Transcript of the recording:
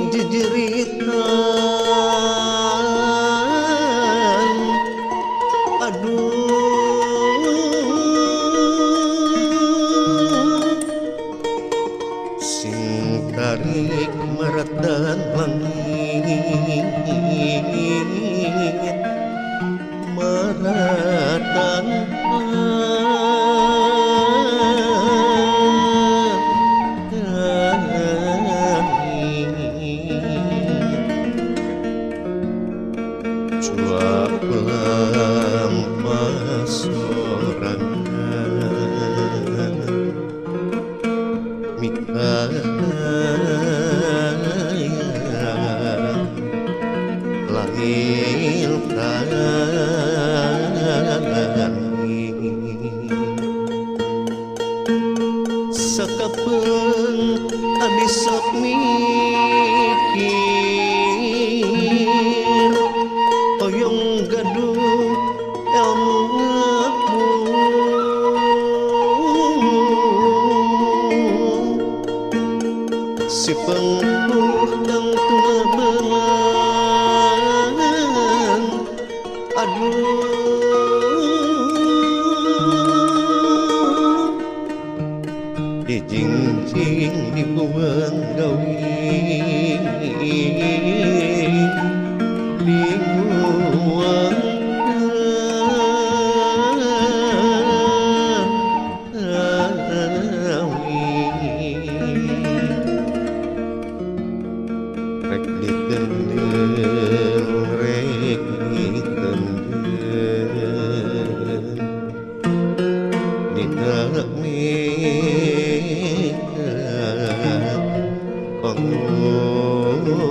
jejeritan aduh sing tarik maratan langit maratan cuap lampas sorangan mikaya lahir kami sakapeung abdi sok mikir hoyong gaduh ilmu ngaku si pengpuh kang tuna benang aduh dijingjing di buang gawi di buang gawi rek ditendang rek ditendang didak mega kanggo